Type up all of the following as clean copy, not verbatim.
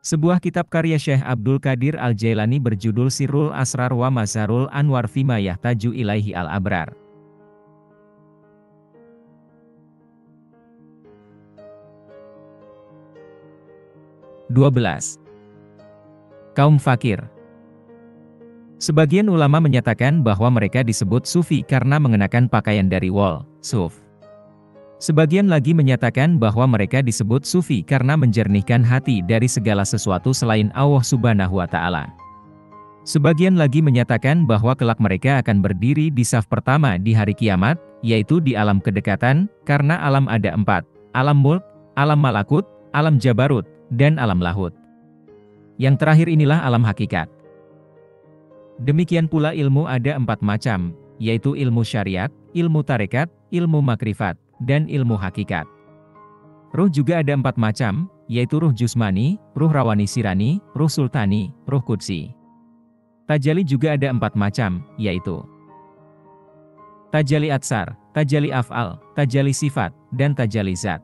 Sebuah kitab karya Syekh Abdul Qadir Al-Jailani berjudul Sirrul Asrar wa Mazharul Anwar Fima Yahtaju Ilaihi Al-Abrar. Kaum fakir. Sebagian ulama menyatakan bahwa mereka disebut sufi karena mengenakan pakaian dari wol, suf. Sebagian lagi menyatakan bahwa mereka disebut sufi karena menjernihkan hati dari segala sesuatu selain Allah Subhanahu wa Ta'ala. Sebagian lagi menyatakan bahwa kelak mereka akan berdiri di saf pertama di hari kiamat, yaitu di alam kedekatan, karena alam ada 4, alam mulk, alam malakut, alam jabarut, dan alam lahut. Yang terakhir inilah alam hakikat. Demikian pula ilmu ada 4 macam, yaitu ilmu syariat, ilmu tarekat, ilmu makrifat, dan ilmu hakikat. Ruh juga ada 4 macam, yaitu ruh jusmani, ruh rawani sirani, ruh sultani, ruh qudsi. Tajalli juga ada 4 macam, yaitu tajalli atsar, tajalli af'al, tajalli sifat, dan tajalli zat.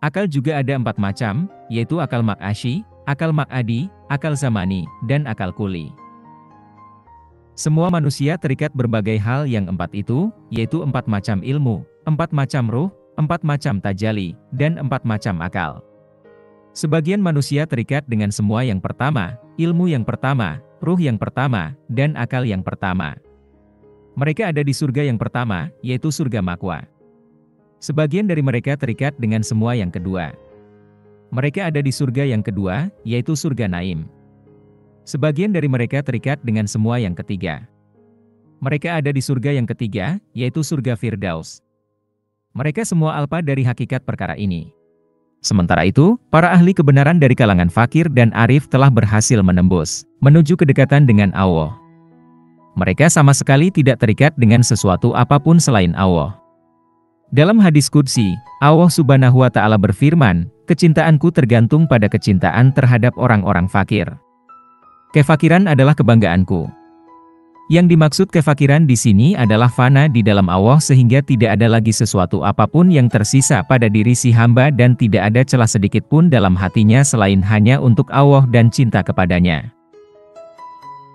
Akal juga ada 4 macam, yaitu akal mak'asyi, akal mak'adi, akal zamani, dan akal kuli. Semua manusia terikat berbagai hal yang 4 itu, yaitu 4 macam ilmu, 4 macam ruh, 4 macam tajalli, dan 4 macam akal. Sebagian manusia terikat dengan semua yang pertama, ilmu yang pertama, ruh yang pertama, dan akal yang pertama. Mereka ada di surga yang pertama, yaitu surga Ma'wa. Sebagian dari mereka terikat dengan semua yang kedua. Mereka ada di surga yang kedua, yaitu surga Naim. Sebagian dari mereka terikat dengan semua yang ketiga. Mereka ada di surga yang ketiga, yaitu surga Firdaus. Mereka semua alpa dari hakikat perkara ini. Sementara itu, para ahli kebenaran dari kalangan fakir dan arif telah berhasil menembus, menuju kedekatan dengan Allah. Mereka sama sekali tidak terikat dengan sesuatu apapun selain Allah. Dalam hadis qudsi, Allah Subhanahu wa Ta'ala berfirman, "Kecintaanku tergantung pada kecintaan terhadap orang-orang fakir. Kefakiran adalah kebanggaanku." Yang dimaksud kefakiran di sini adalah fana di dalam Allah sehingga tidak ada lagi sesuatu apapun yang tersisa pada diri si hamba dan tidak ada celah sedikit pun dalam hatinya selain hanya untuk Allah dan cinta kepadanya.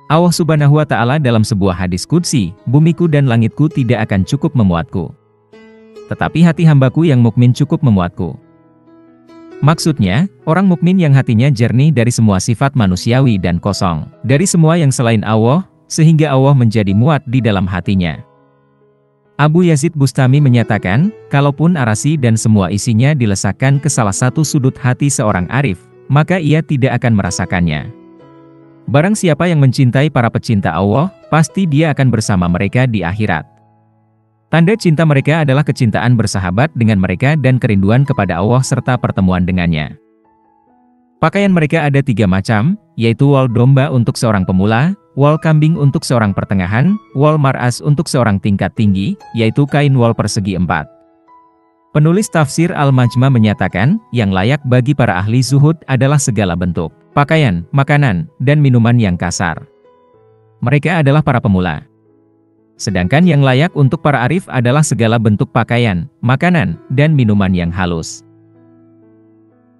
Allah Subhanahu wa Ta'ala dalam sebuah hadis qudsi, "Bumiku dan langitku tidak akan cukup memuatku. Tetapi hati hambaku yang mukmin cukup memuatku." Maksudnya, orang mukmin yang hatinya jernih dari semua sifat manusiawi dan kosong dari semua yang selain Allah, sehingga Allah menjadi muat di dalam hatinya. Abu Yazid Bustami menyatakan, kalaupun arasi dan semua isinya dilesakkan ke salah satu sudut hati seorang arif, maka ia tidak akan merasakannya. Barang siapa yang mencintai para pecinta Allah, pasti dia akan bersama mereka di akhirat. Tanda cinta mereka adalah kecintaan bersahabat dengan mereka dan kerinduan kepada Allah serta pertemuan dengannya. Pakaian mereka ada 3 macam, yaitu wol domba untuk seorang pemula, wol kambing untuk seorang pertengahan, wol mar'as untuk seorang tingkat tinggi, yaitu kain wol persegi 4. Penulis tafsir Al-Majma menyatakan, yang layak bagi para ahli zuhud adalah segala bentuk pakaian, makanan, dan minuman yang kasar. Mereka adalah para pemula. Sedangkan yang layak untuk para arif adalah segala bentuk pakaian, makanan, dan minuman yang halus.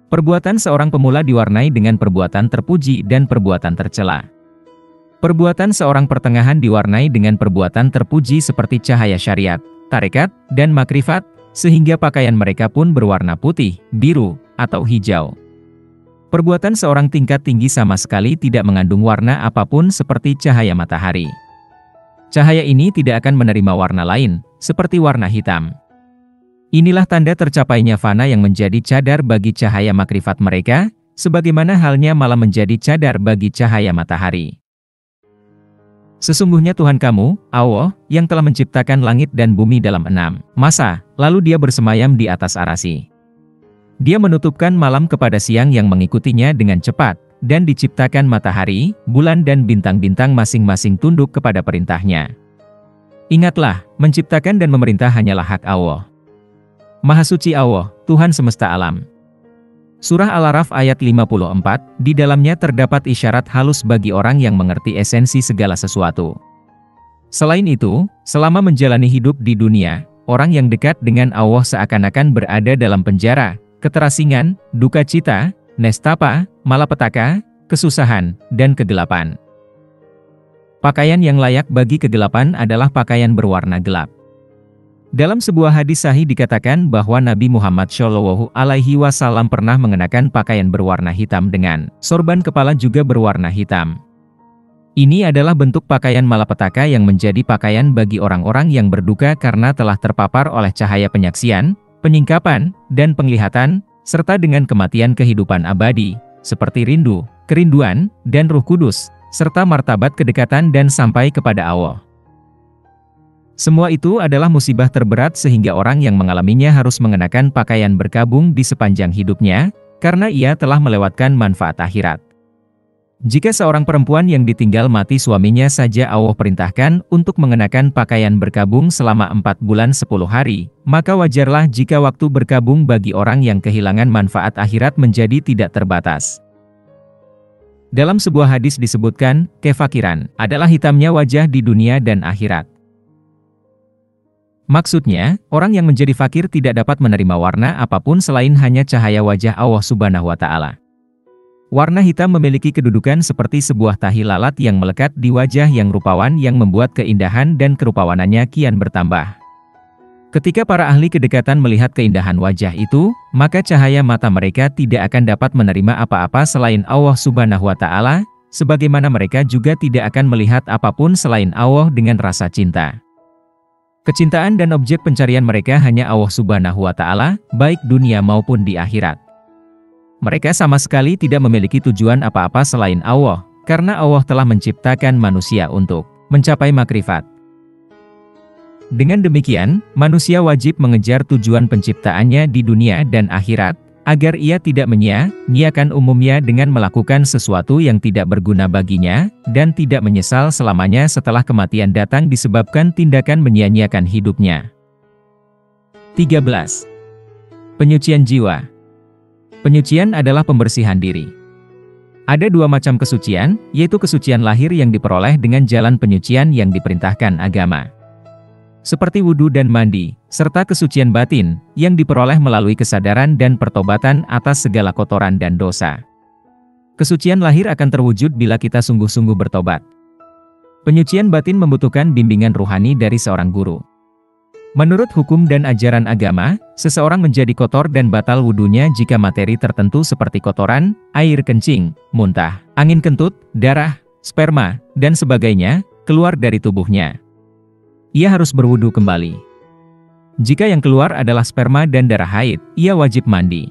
Perbuatan seorang pemula diwarnai dengan perbuatan terpuji dan perbuatan tercela. Perbuatan seorang pertengahan diwarnai dengan perbuatan terpuji seperti cahaya syariat, tarekat, dan makrifat, sehingga pakaian mereka pun berwarna putih, biru, atau hijau. Perbuatan seorang tingkat tinggi sama sekali tidak mengandung warna apapun seperti cahaya matahari. Cahaya ini tidak akan menerima warna lain, seperti warna hitam. Inilah tanda tercapainya fana yang menjadi cadar bagi cahaya makrifat mereka, sebagaimana halnya malam menjadi cadar bagi cahaya matahari. Sesungguhnya Tuhan kamu, Allah, yang telah menciptakan langit dan bumi dalam 6 masa, lalu Dia bersemayam di atas arasy. Dia menutupkan malam kepada siang yang mengikutinya dengan cepat, dan diciptakan matahari, bulan dan bintang-bintang masing-masing tunduk kepada perintahnya. Ingatlah, menciptakan dan memerintah hanyalah hak Allah. Maha suci Allah, Tuhan semesta alam. Surah Al-A'raf ayat 54, di dalamnya terdapat isyarat halus bagi orang yang mengerti esensi segala sesuatu. Selain itu, selama menjalani hidup di dunia, orang yang dekat dengan Allah seakan-akan berada dalam penjara, keterasingan, duka cita, nestapa, malapetaka, kesusahan, dan kegelapan. Pakaian yang layak bagi kegelapan adalah pakaian berwarna gelap. Dalam sebuah hadis sahih dikatakan bahwa Nabi Muhammad SAW pernah mengenakan pakaian berwarna hitam dengan sorban kepala juga berwarna hitam. Ini adalah bentuk pakaian malapetaka yang menjadi pakaian bagi orang-orang yang berduka karena telah terpapar oleh cahaya penyaksian, penyingkapan, dan penglihatan, serta dengan kematian kehidupan abadi, seperti rindu, kerinduan, dan Ruh Kudus, serta martabat kedekatan dan sampai kepada Allah. Semua itu adalah musibah terberat sehingga orang yang mengalaminya harus mengenakan pakaian berkabung di sepanjang hidupnya, karena ia telah melewatkan manfaat akhirat. Jika seorang perempuan yang ditinggal mati suaminya saja Allah perintahkan untuk mengenakan pakaian berkabung selama 4 bulan 10 hari, maka wajarlah jika waktu berkabung bagi orang yang kehilangan manfaat akhirat menjadi tidak terbatas. Dalam sebuah hadis disebutkan, kefakiran adalah hitamnya wajah di dunia dan akhirat. Maksudnya, orang yang menjadi fakir tidak dapat menerima warna apapun selain hanya cahaya wajah Allah Subhanahu wa Ta'ala. Warna hitam memiliki kedudukan seperti sebuah tahi lalat yang melekat di wajah yang rupawan yang membuat keindahan dan kerupawanannya kian bertambah. Ketika para ahli kedekatan melihat keindahan wajah itu, maka cahaya mata mereka tidak akan dapat menerima apa-apa selain Allah Subhanahu wa Ta'ala, sebagaimana mereka juga tidak akan melihat apapun selain Allah dengan rasa cinta. Kecintaan dan objek pencarian mereka hanya Allah Subhanahu wa Ta'ala, baik dunia maupun di akhirat. Mereka sama sekali tidak memiliki tujuan apa-apa selain Allah, karena Allah telah menciptakan manusia untuk mencapai makrifat. Dengan demikian, manusia wajib mengejar tujuan penciptaannya di dunia dan akhirat, agar ia tidak menyia-nyiakan umumnya dengan melakukan sesuatu yang tidak berguna baginya, dan tidak menyesal selamanya setelah kematian datang disebabkan tindakan menyia-nyiakan hidupnya. 13. Penyucian jiwa. Penyucian adalah pembersihan diri. Ada dua macam kesucian, yaitu kesucian lahir yang diperoleh dengan jalan penyucian yang diperintahkan agama, seperti wudhu dan mandi, serta kesucian batin, yang diperoleh melalui kesadaran dan pertobatan atas segala kotoran dan dosa. Kesucian lahir akan terwujud bila kita sungguh-sungguh bertobat. Penyucian batin membutuhkan bimbingan ruhani dari seorang guru. Menurut hukum dan ajaran agama, seseorang menjadi kotor dan batal wudhunya jika materi tertentu seperti kotoran, air kencing, muntah, angin kentut, darah, sperma, dan sebagainya, keluar dari tubuhnya. Ia harus berwudu kembali. Jika yang keluar adalah sperma dan darah haid, ia wajib mandi.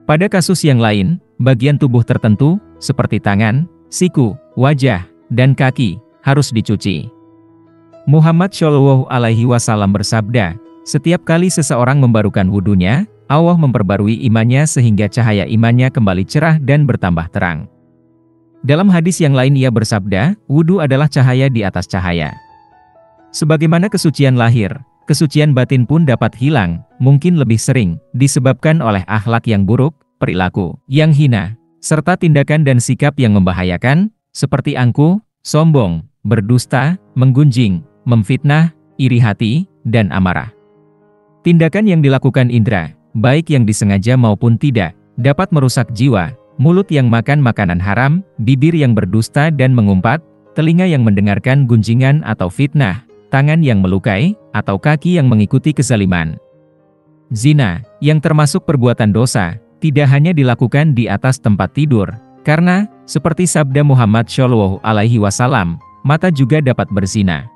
Pada kasus yang lain, bagian tubuh tertentu, seperti tangan, siku, wajah, dan kaki, harus dicuci. Muhammad SAW bersabda, setiap kali seseorang membarukan wudunya, Allah memperbarui imannya sehingga cahaya imannya kembali cerah dan bertambah terang. Dalam hadis yang lain ia bersabda, wudu adalah cahaya di atas cahaya. Sebagaimana kesucian lahir, kesucian batin pun dapat hilang, mungkin lebih sering, disebabkan oleh akhlak yang buruk, perilaku yang hina, serta tindakan dan sikap yang membahayakan, seperti angkuh, sombong, berdusta, menggunjing, memfitnah, iri hati, dan amarah. Tindakan yang dilakukan indera, baik yang disengaja maupun tidak, dapat merusak jiwa, mulut yang makan makanan haram, bibir yang berdusta dan mengumpat, telinga yang mendengarkan gunjingan atau fitnah, tangan yang melukai, atau kaki yang mengikuti kezaliman. Zina, yang termasuk perbuatan dosa, tidak hanya dilakukan di atas tempat tidur, karena, seperti sabda Muhammad SAW, mata juga dapat berzina.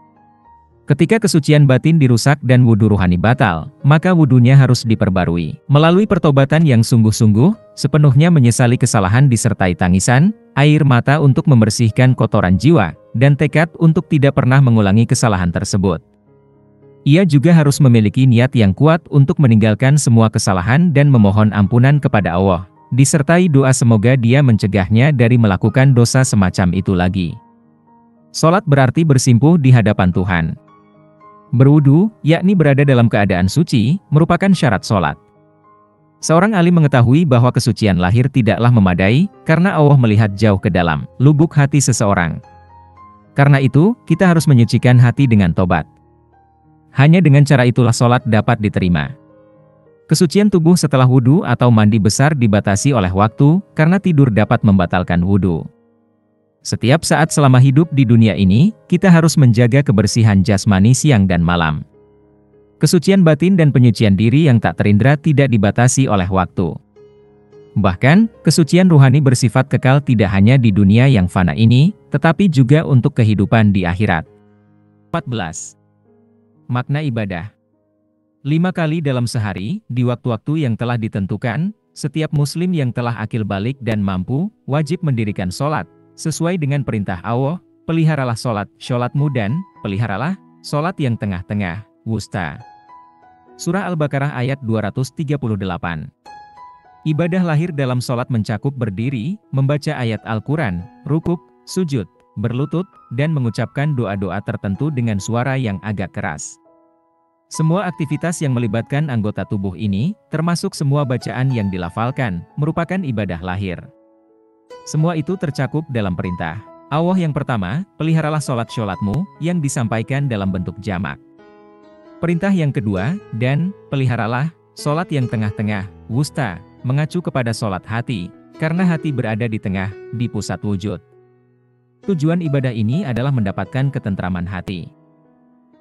Ketika kesucian batin dirusak dan wudhu ruhani batal, maka wudhunya harus diperbarui. Melalui pertobatan yang sungguh-sungguh, sepenuhnya menyesali kesalahan disertai tangisan, air mata untuk membersihkan kotoran jiwa, dan tekad untuk tidak pernah mengulangi kesalahan tersebut. Ia juga harus memiliki niat yang kuat untuk meninggalkan semua kesalahan dan memohon ampunan kepada Allah, disertai doa semoga dia mencegahnya dari melakukan dosa semacam itu lagi. Sholat berarti bersimpuh di hadapan Tuhan. Berwudu, yakni berada dalam keadaan suci, merupakan syarat sholat. Seorang alim mengetahui bahwa kesucian lahir tidaklah memadai, karena Allah melihat jauh ke dalam lubuk hati seseorang. Karena itu, kita harus menyucikan hati dengan tobat. Hanya dengan cara itulah sholat dapat diterima. Kesucian tubuh setelah wudhu atau mandi besar dibatasi oleh waktu, karena tidur dapat membatalkan wudhu. Setiap saat selama hidup di dunia ini, kita harus menjaga kebersihan jasmani siang dan malam. Kesucian batin dan penyucian diri yang tak terindra tidak dibatasi oleh waktu. Bahkan, kesucian ruhani bersifat kekal tidak hanya di dunia yang fana ini, tetapi juga untuk kehidupan di akhirat. 14. Makna ibadah. 5 kali dalam sehari, di waktu-waktu yang telah ditentukan, setiap muslim yang telah akil balik dan mampu, wajib mendirikan sholat, sesuai dengan perintah Allah, peliharalah sholatmu dan, peliharalah, sholat yang tengah-tengah, wusta. Surah Al-Baqarah ayat 238. Ibadah lahir dalam sholat mencakup berdiri, membaca ayat Al-Quran, rukuk, sujud, berlutut, dan mengucapkan doa-doa tertentu dengan suara yang agak keras. Semua aktivitas yang melibatkan anggota tubuh ini, termasuk semua bacaan yang dilafalkan, merupakan ibadah lahir. Semua itu tercakup dalam perintah Allah yang pertama, peliharalah sholatmu, yang disampaikan dalam bentuk jamak. Perintah yang kedua, dan, peliharalah, sholat yang tengah-tengah, wusta, mengacu kepada sholat hati, karena hati berada di tengah, di pusat wujud. Tujuan ibadah ini adalah mendapatkan ketentraman hati.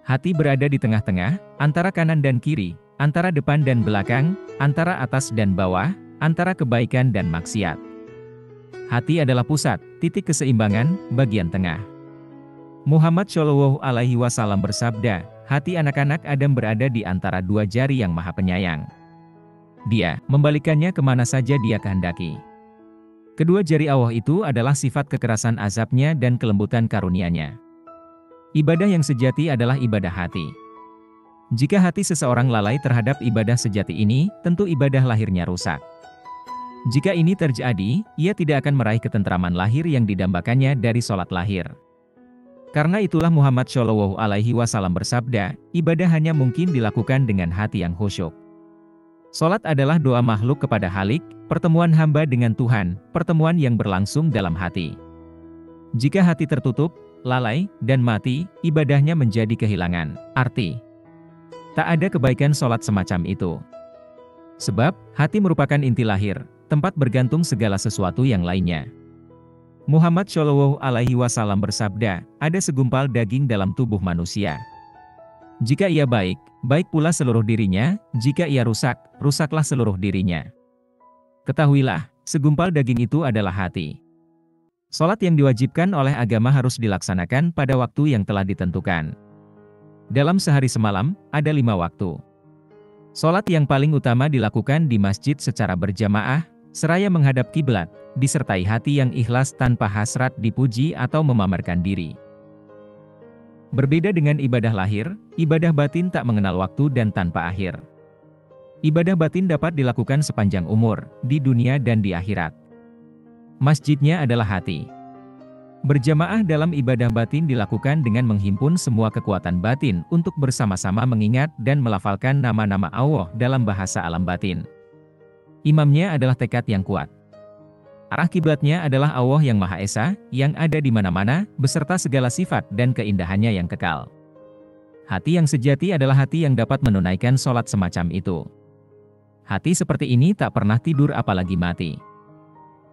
Hati berada di tengah-tengah, antara kanan dan kiri, antara depan dan belakang, antara atas dan bawah, antara kebaikan dan maksiat. Hati adalah pusat, titik keseimbangan, bagian tengah. Muhammad Shallallahu Alaihi Wasallam bersabda, hati anak-anak Adam berada di antara dua jari yang maha penyayang. Dia membalikannya kemana saja dia kehendaki. Kedua jari Allah itu adalah sifat kekerasan azabnya dan kelembutan karunia-Nya. Ibadah yang sejati adalah ibadah hati. Jika hati seseorang lalai terhadap ibadah sejati ini, tentu ibadah lahirnya rusak. Jika ini terjadi, ia tidak akan meraih ketentraman lahir yang didambakannya dari sholat lahir. Karena itulah Muhammad Shallallahu Alaihi Wasallam bersabda, ibadah hanya mungkin dilakukan dengan hati yang khusyuk. Sholat adalah doa makhluk kepada Khalik, pertemuan hamba dengan Tuhan, pertemuan yang berlangsung dalam hati. Jika hati tertutup, lalai, dan mati, ibadahnya menjadi kehilangan arti. Tak ada kebaikan sholat semacam itu. Sebab, hati merupakan inti lahir, tempat bergantung segala sesuatu yang lainnya. Muhammad Shallallahu Alaihi Wasallam bersabda, ada segumpal daging dalam tubuh manusia. Jika ia baik, baik pula seluruh dirinya, jika ia rusak, rusaklah seluruh dirinya. Ketahuilah, segumpal daging itu adalah hati. Sholat yang diwajibkan oleh agama harus dilaksanakan pada waktu yang telah ditentukan. Dalam sehari semalam, ada 5 waktu. Sholat yang paling utama dilakukan di masjid secara berjamaah, seraya menghadap kiblat, disertai hati yang ikhlas tanpa hasrat dipuji atau memamerkan diri. Berbeda dengan ibadah lahir, ibadah batin tak mengenal waktu dan tanpa akhir. Ibadah batin dapat dilakukan sepanjang umur, di dunia dan di akhirat. Masjidnya adalah hati. Berjamaah dalam ibadah batin dilakukan dengan menghimpun semua kekuatan batin untuk bersama-sama mengingat dan melafalkan nama-nama Allah dalam bahasa alam batin. Imamnya adalah tekad yang kuat. Arah kiblatnya adalah Allah yang Maha Esa, yang ada di mana-mana, beserta segala sifat dan keindahannya yang kekal. Hati yang sejati adalah hati yang dapat menunaikan sholat semacam itu. Hati seperti ini tak pernah tidur apalagi mati.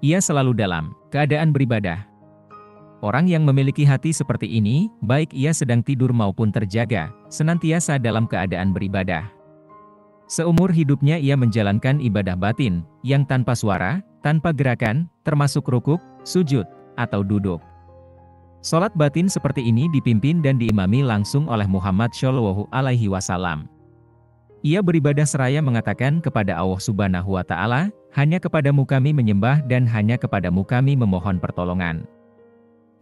Ia selalu dalam keadaan beribadah. Orang yang memiliki hati seperti ini, baik ia sedang tidur maupun terjaga, senantiasa dalam keadaan beribadah. Seumur hidupnya ia menjalankan ibadah batin, yang tanpa suara, tanpa gerakan, termasuk rukuk, sujud, atau duduk. Sholat batin seperti ini dipimpin dan diimami langsung oleh Muhammad Shallallahu Alaihi Wasallam. Ia beribadah seraya mengatakan kepada Allah Subhanahu wa Ta'ala, hanya kepadamu kami menyembah dan hanya kepadamu kami memohon pertolongan.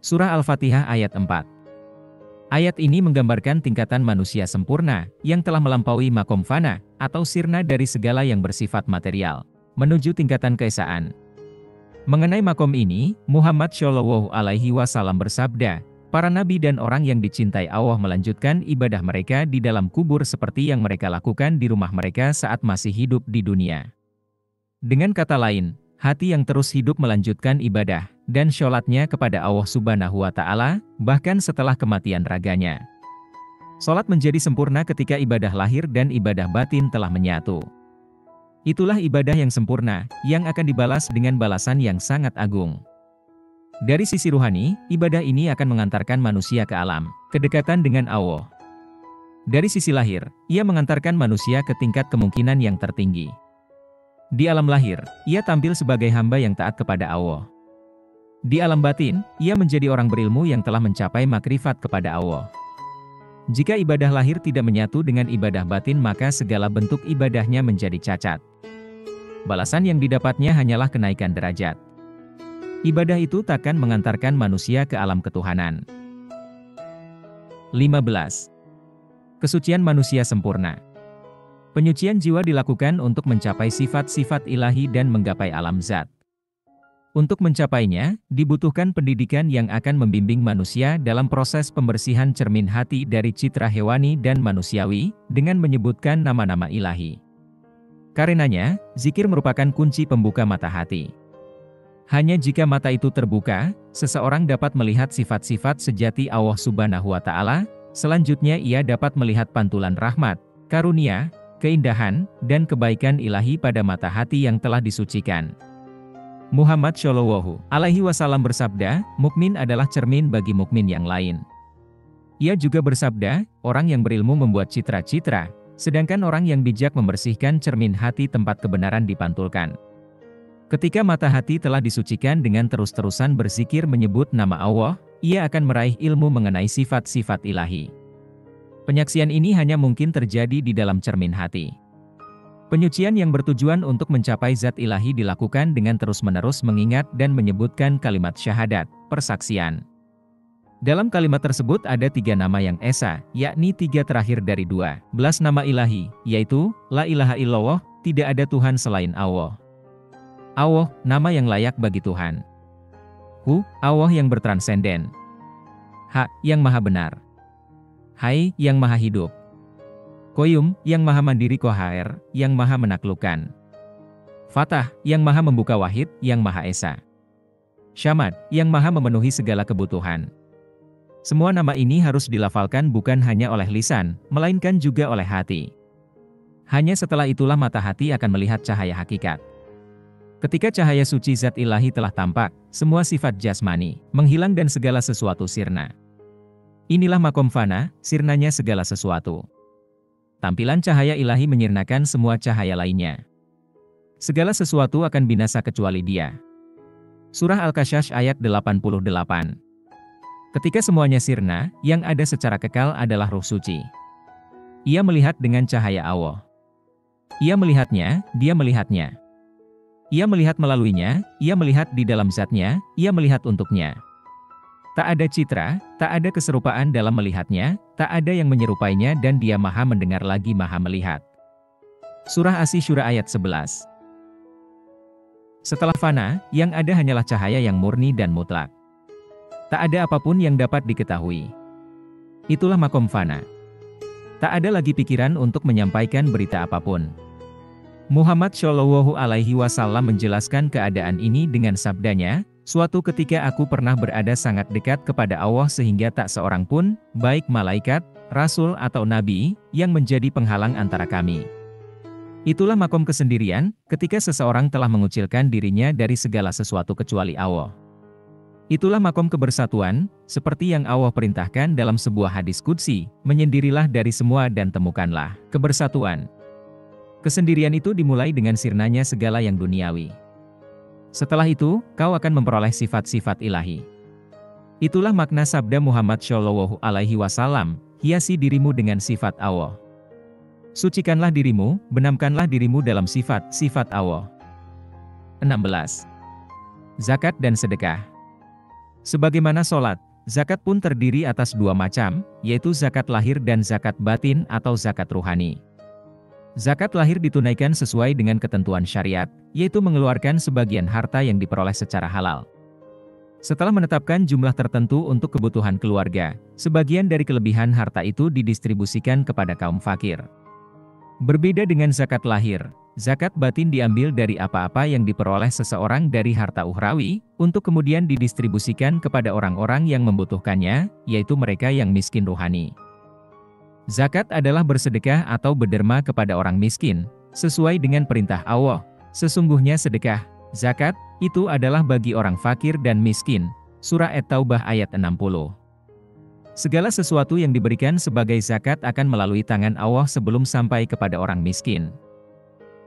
Surah Al-Fatihah ayat 4. Ayat ini menggambarkan tingkatan manusia sempurna, yang telah melampaui makom fana, atau sirna dari segala yang bersifat material, menuju tingkatan keesaan. Mengenai makom ini, Muhammad Shallallahu Alaihi Wasallam bersabda, para nabi dan orang yang dicintai Allah melanjutkan ibadah mereka di dalam kubur seperti yang mereka lakukan di rumah mereka saat masih hidup di dunia. Dengan kata lain, hati yang terus hidup melanjutkan ibadah dan sholatnya kepada Allah Subhanahu wa Ta'ala, bahkan setelah kematian raganya. Sholat menjadi sempurna ketika ibadah lahir dan ibadah batin telah menyatu. Itulah ibadah yang sempurna, yang akan dibalas dengan balasan yang sangat agung. Dari sisi ruhani, ibadah ini akan mengantarkan manusia ke alam, kedekatan dengan Allah. Dari sisi lahir, ia mengantarkan manusia ke tingkat kemungkinan yang tertinggi. Di alam lahir, ia tampil sebagai hamba yang taat kepada Allah. Di alam batin, ia menjadi orang berilmu yang telah mencapai makrifat kepada Allah. Jika ibadah lahir tidak menyatu dengan ibadah batin, maka segala bentuk ibadahnya menjadi cacat. Balasan yang didapatnya hanyalah kenaikan derajat. Ibadah itu takkan mengantarkan manusia ke alam ketuhanan. 15. Kesucian manusia sempurna. Penyucian jiwa dilakukan untuk mencapai sifat-sifat ilahi dan menggapai alam zat. Untuk mencapainya, dibutuhkan pendidikan yang akan membimbing manusia dalam proses pembersihan cermin hati dari citra hewani dan manusiawi, dengan menyebutkan nama-nama ilahi. Karenanya, zikir merupakan kunci pembuka mata hati. Hanya jika mata itu terbuka, seseorang dapat melihat sifat-sifat sejati Allah Subhanahu wa Ta'ala. Selanjutnya ia dapat melihat pantulan rahmat, karunia, keindahan, dan kebaikan ilahi pada mata hati yang telah disucikan. Muhammad Shallallahu Alaihi Wasallam bersabda, mukmin adalah cermin bagi mukmin yang lain. Ia juga bersabda, orang yang berilmu membuat citra-citra, sedangkan orang yang bijak membersihkan cermin hati tempat kebenaran dipantulkan. Ketika mata hati telah disucikan dengan terus-terusan berzikir menyebut nama Allah, ia akan meraih ilmu mengenai sifat-sifat ilahi. Penyaksian ini hanya mungkin terjadi di dalam cermin hati. Penyucian yang bertujuan untuk mencapai zat ilahi dilakukan dengan terus-menerus mengingat dan menyebutkan kalimat syahadat, persaksian. Dalam kalimat tersebut ada 3 nama yang esa, yakni 3 terakhir dari 12 nama ilahi, yaitu, La ilaha illallah, tidak ada Tuhan selain Allah. Allah, nama yang layak bagi Tuhan. Hu, Allah yang bertransenden. Ha, yang maha benar. Hai, yang maha hidup. Qayyum, yang maha mandiri Qahar, yang maha menaklukkan. Fatah, yang maha membuka wahid, yang maha esa. Syamad, yang maha memenuhi segala kebutuhan. Semua nama ini harus dilafalkan bukan hanya oleh lisan, melainkan juga oleh hati. Hanya setelah itulah mata hati akan melihat cahaya hakikat. Ketika cahaya suci zat ilahi telah tampak, semua sifat jasmani menghilang dan segala sesuatu sirna. Inilah makom fana, sirnanya segala sesuatu. Tampilan cahaya ilahi menyirnakan semua cahaya lainnya. Segala sesuatu akan binasa kecuali dia. Surah Al-Kasyash ayat 88. Ketika semuanya sirna, yang ada secara kekal adalah Ruh Suci. Ia melihat dengan cahaya Allah. Ia melihatnya, dia melihatnya. Ia melihat melaluinya, ia melihat di dalam zatnya, ia melihat untuknya. Tak ada citra, tak ada keserupaan dalam melihatnya, tak ada yang menyerupainya dan dia maha mendengar lagi maha melihat. Surah Asy-Syura ayat 11. Setelah fana, yang ada hanyalah cahaya yang murni dan mutlak. Tak ada apapun yang dapat diketahui. Itulah makom fana. Tak ada lagi pikiran untuk menyampaikan berita apapun. Muhammad Shallallahu Alaihi Wasallam menjelaskan keadaan ini dengan sabdanya, suatu ketika aku pernah berada sangat dekat kepada Allah sehingga tak seorang pun, baik malaikat, rasul atau nabi, yang menjadi penghalang antara kami. Itulah makom kesendirian, ketika seseorang telah mengucilkan dirinya dari segala sesuatu kecuali Allah. Itulah makom kebersatuan, seperti yang Allah perintahkan dalam sebuah hadis qudsi, menyendirilah dari semua dan temukanlah kebersatuan. Kesendirian itu dimulai dengan sirnanya segala yang duniawi. Setelah itu, kau akan memperoleh sifat-sifat ilahi. Itulah makna sabda Muhammad Shallallahu Alaihi Wasallam, hiasi dirimu dengan sifat Allah. Sucikanlah dirimu, benamkanlah dirimu dalam sifat-sifat Allah. 16. Zakat dan sedekah. Sebagaimana sholat, zakat pun terdiri atas 2 macam, yaitu zakat lahir dan zakat batin atau zakat ruhani. Zakat lahir ditunaikan sesuai dengan ketentuan syariat, yaitu mengeluarkan sebagian harta yang diperoleh secara halal. Setelah menetapkan jumlah tertentu untuk kebutuhan keluarga, sebagian dari kelebihan harta itu didistribusikan kepada kaum fakir. Berbeda dengan zakat lahir, zakat batin diambil dari apa-apa yang diperoleh seseorang dari harta ukhrawi, untuk kemudian didistribusikan kepada orang-orang yang membutuhkannya, yaitu mereka yang miskin ruhani. Zakat adalah bersedekah atau berderma kepada orang miskin, sesuai dengan perintah Allah. Sesungguhnya sedekah, zakat, itu adalah bagi orang fakir dan miskin. Surah At-Taubah ayat 60. Segala sesuatu yang diberikan sebagai zakat akan melalui tangan Allah sebelum sampai kepada orang miskin.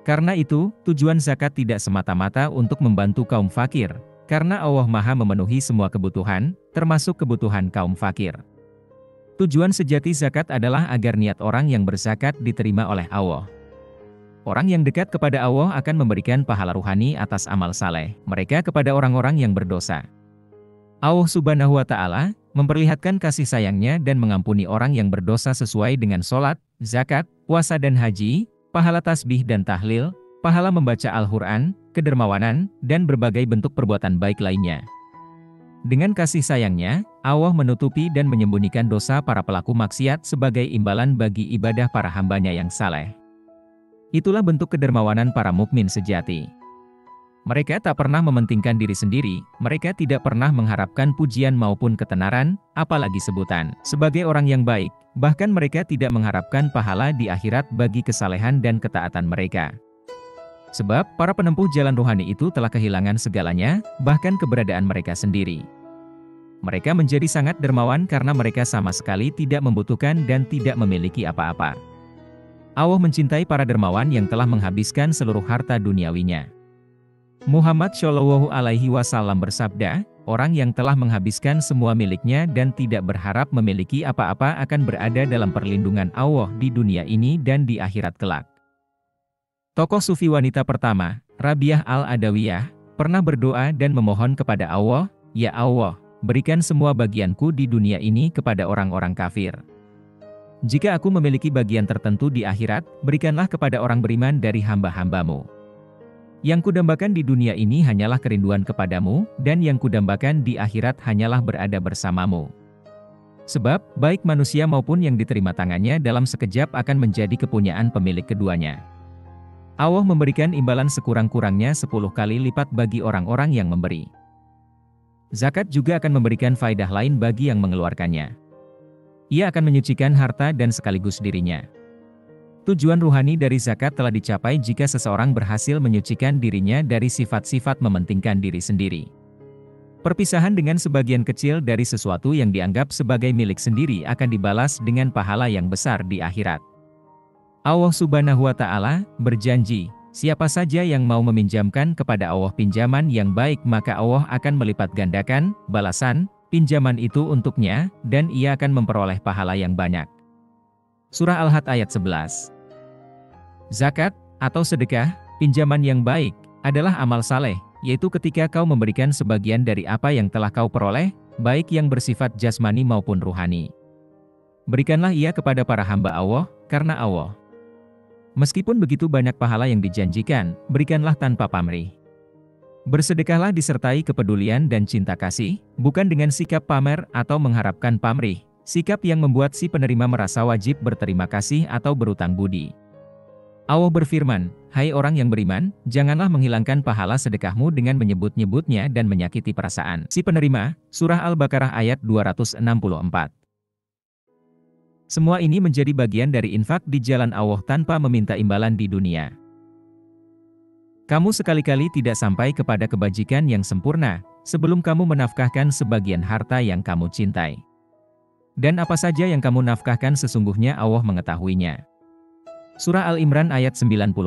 Karena itu, tujuan zakat tidak semata-mata untuk membantu kaum fakir, karena Allah Maha memenuhi semua kebutuhan, termasuk kebutuhan kaum fakir. Tujuan sejati zakat adalah agar niat orang yang berzakat diterima oleh Allah. Orang yang dekat kepada Allah akan memberikan pahala ruhani atas amal saleh mereka kepada orang-orang yang berdosa. Allah Subhanahu wa Ta'ala memperlihatkan kasih sayangnya dan mengampuni orang yang berdosa sesuai dengan sholat, zakat, puasa dan haji, pahala tasbih dan tahlil, pahala membaca Al-Quran, kedermawanan, dan berbagai bentuk perbuatan baik lainnya. Dengan kasih sayangnya, Allah menutupi dan menyembunyikan dosa para pelaku maksiat sebagai imbalan bagi ibadah para hambanya yang saleh. Itulah bentuk kedermawanan para mukmin sejati. Mereka tak pernah mementingkan diri sendiri, mereka tidak pernah mengharapkan pujian maupun ketenaran, apalagi sebutan sebagai orang yang baik. Bahkan mereka tidak mengharapkan pahala di akhirat bagi kesalehan dan ketaatan mereka. Sebab, para penempuh jalan rohani itu telah kehilangan segalanya, bahkan keberadaan mereka sendiri. Mereka menjadi sangat dermawan karena mereka sama sekali tidak membutuhkan dan tidak memiliki apa-apa. Allah mencintai para dermawan yang telah menghabiskan seluruh harta duniawinya. Muhammad Shallallahu Alaihi Wasallam bersabda, orang yang telah menghabiskan semua miliknya dan tidak berharap memiliki apa-apa akan berada dalam perlindungan Allah di dunia ini dan di akhirat kelak. Tokoh sufi wanita pertama, Rabiah Al-Adawiyah, pernah berdoa dan memohon kepada Allah, "Ya Allah, berikan semua bagianku di dunia ini kepada orang-orang kafir. Jika aku memiliki bagian tertentu di akhirat, berikanlah kepada orang beriman dari hamba-hambamu. Yang kudambakan di dunia ini hanyalah kerinduan kepadamu, dan yang kudambakan di akhirat hanyalah berada bersamamu." Sebab, baik manusia maupun yang diterima tangannya dalam sekejap akan menjadi kepunyaan pemilik keduanya. Allah memberikan imbalan sekurang-kurangnya 10 kali lipat bagi orang-orang yang memberi. Zakat juga akan memberikan faedah lain bagi yang mengeluarkannya. Ia akan menyucikan harta dan sekaligus dirinya. Tujuan ruhani dari zakat telah dicapai jika seseorang berhasil menyucikan dirinya dari sifat-sifat mementingkan diri sendiri. Perpisahan dengan sebagian kecil dari sesuatu yang dianggap sebagai milik sendiri akan dibalas dengan pahala yang besar di akhirat. Allah Subhanahu wa Ta'ala berjanji, siapa saja yang mau meminjamkan kepada Allah pinjaman yang baik maka Allah akan melipat gandakan balasan pinjaman itu untuknya, dan ia akan memperoleh pahala yang banyak. Surah Al-Had ayat 11. Zakat, atau sedekah, pinjaman yang baik, adalah amal saleh, yaitu ketika kau memberikan sebagian dari apa yang telah kau peroleh, baik yang bersifat jasmani maupun ruhani. Berikanlah ia kepada para hamba Allah, karena Allah. Meskipun begitu banyak pahala yang dijanjikan, berikanlah tanpa pamrih. Bersedekahlah disertai kepedulian dan cinta kasih, bukan dengan sikap pamer atau mengharapkan pamrih, sikap yang membuat si penerima merasa wajib berterima kasih atau berutang budi. Allah berfirman, "Hai orang yang beriman, janganlah menghilangkan pahala sedekahmu dengan menyebut-nyebutnya dan menyakiti perasaan si penerima." Surah Al-Baqarah ayat 264. Semua ini menjadi bagian dari infak di jalan Allah tanpa meminta imbalan di dunia. Kamu sekali-kali tidak sampai kepada kebajikan yang sempurna, sebelum kamu menafkahkan sebagian harta yang kamu cintai. Dan apa saja yang kamu nafkahkan sesungguhnya Allah mengetahuinya. Surah Al-Imran ayat 92.